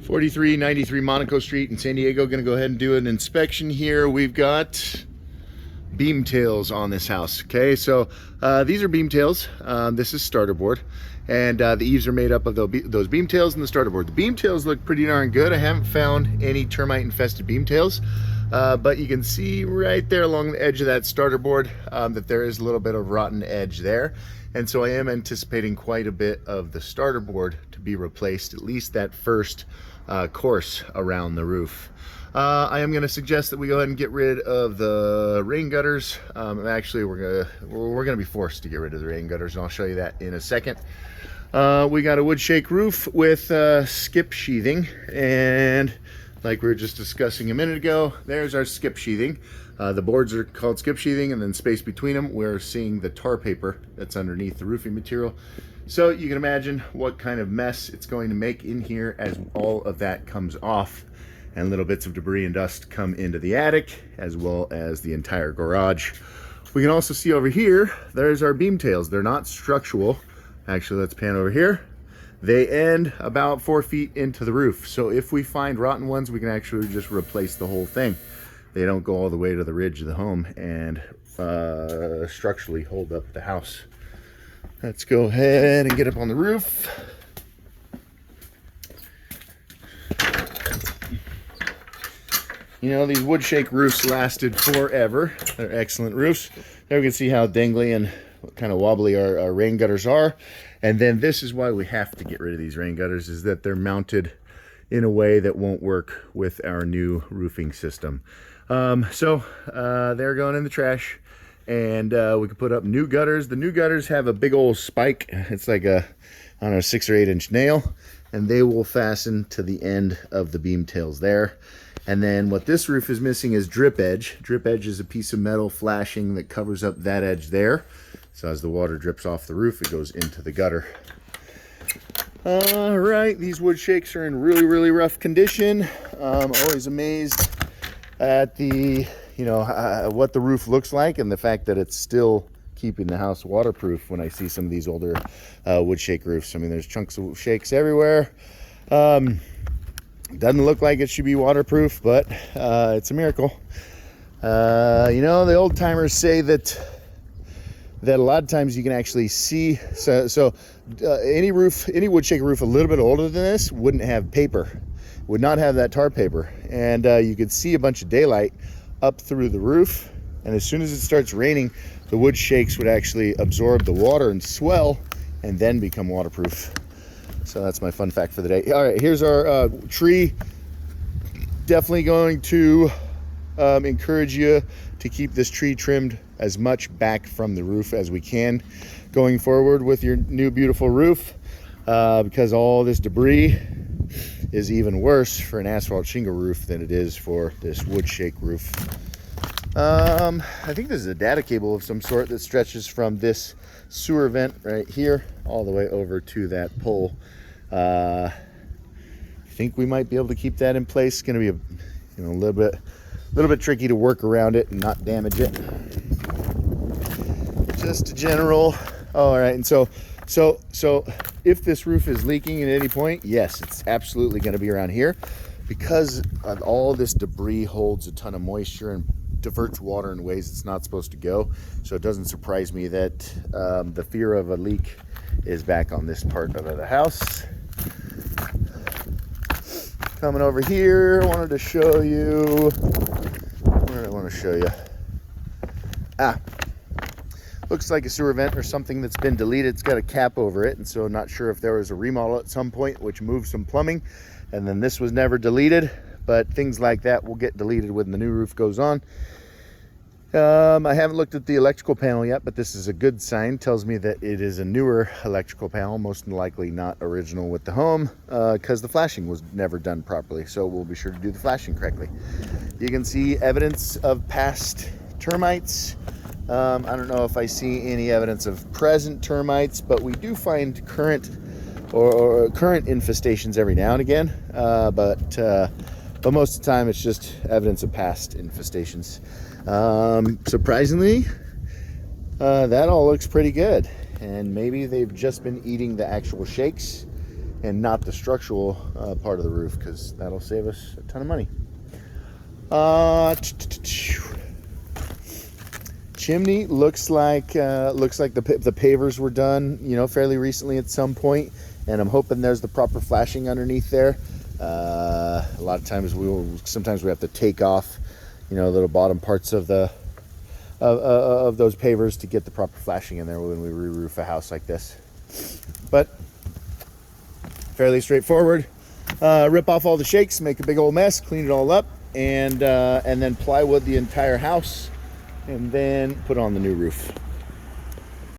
4393 Monaco Street in San Diego. Going to go ahead and do an inspection here. We've got beam tails on this house. Okay, so these are beam tails. This is starter board, and the eaves are made up of those beam tails and the starter board. The beam tails look pretty darn good. I haven't found any termite infested beam tails, but you can see right there along the edge of that starter board that there is a little bit of rotten edge there. And so I am anticipating quite a bit of the starter board to be replaced, at least that first course around the roof. I am going to suggest that we go ahead and get rid of the rain gutters. Actually, we're gonna be forced to get rid of the rain gutters, and I'll show you that in a second. We got a wood shake roof with skip sheathing, and like we were just discussing a minute ago, there's our skip sheathing. The boards are called skip sheathing, and then space between them, we're seeing the tar paper that's underneath the roofing material. So you can imagine what kind of mess it's going to make in here as all of that comes off and little bits of debris and dust come into the attic, as well as the entire garage. We can also see over here, there's our beam tails. They're not structural. Actually, let's pan over here. They end about 4 feet into the roof. So if we find rotten ones, we can actually just replace the whole thing. They don't go all the way to the ridge of the home and structurally hold up the house. Let's go ahead and get up on the roof. You know, these wood shake roofs lasted forever. They're excellent roofs. There we can see how dangly and kind of wobbly our rain gutters are. And then this is why we have to get rid of these rain gutters, is that they're mounted in a way that won't work with our new roofing system. So they're going in the trash, and we can put up new gutters. The new gutters have a big old spike. It's like a, I don't know, 6 or 8 inch nail, and they will fasten to the end of the beam tails there. And then what this roof is missing is drip edge. Drip edge is a piece of metal flashing that covers up that edge there. So as the water drips off the roof, it goes into the gutter. All right, these wood shakes are in really, really rough condition. Always amazed at the, what the roof looks like, and the fact that it's still keeping the house waterproof when I see some of these older wood shake roofs. I mean, there's chunks of shakes everywhere. Doesn't look like it should be waterproof, but it's a miracle. The old timers say that a lot of times you can actually see, any wood shake roof a little bit older than this wouldn't have paper, would not have that tar paper, and you could see a bunch of daylight up through the roof, and as soon as it starts raining, the wood shakes would actually absorb the water and swell and then become waterproof. So that's my fun fact for the day. All right, here's our tree. Definitely going to encourage you to keep this tree trimmed as much back from the roof as we can going forward with your new beautiful roof, because all this debris is even worse for an asphalt shingle roof than it is for this wood shake roof. I think this is a data cable of some sort that stretches from this sewer vent right here all the way over to that pole. I think we might be able to keep that in place. It's going to be a little bit tricky to work around it and not damage it. Just a general. All right, and so if this roof is leaking at any point, yes, it's absolutely going to be around here, because of all this debris holds a ton of moisture and diverts water in ways it's not supposed to go. So it doesn't surprise me that the fear of a leak is back on this part of the house. Coming over here, I wanted to show you, what did I want to show you? Looks like a sewer vent or something that's been deleted. It's got a cap over it, and so I'm not sure if there was a remodel at some point which moved some plumbing, and then this was never deleted. But things like that will get deleted when the new roof goes on. I haven't looked at the electrical panel yet, but this is a good sign. Tells me that it is a newer electrical panel, most likely not original with the home, because the flashing was never done properly. So we'll be sure to do the flashing correctly. You can see evidence of past termites. I don't know if I see any evidence of present termites, but we do find current infestations every now and again. But most of the time, it's just evidence of past infestations. Surprisingly, that all looks pretty good. And maybe they've just been eating the actual shakes and not the structural part of the roof, because that'll save us a ton of money. Chimney looks like the pavers were done, you know, fairly recently at some point, and I'm hoping there's the proper flashing underneath there. A lot of times sometimes we have to take off, you know, little bottom parts of the of those pavers to get the proper flashing in there when we re-roof a house like this. But fairly straightforward. Rip off all the shakes, make a big old mess, clean it all up, and then plywood the entire house, and then put on the new roof.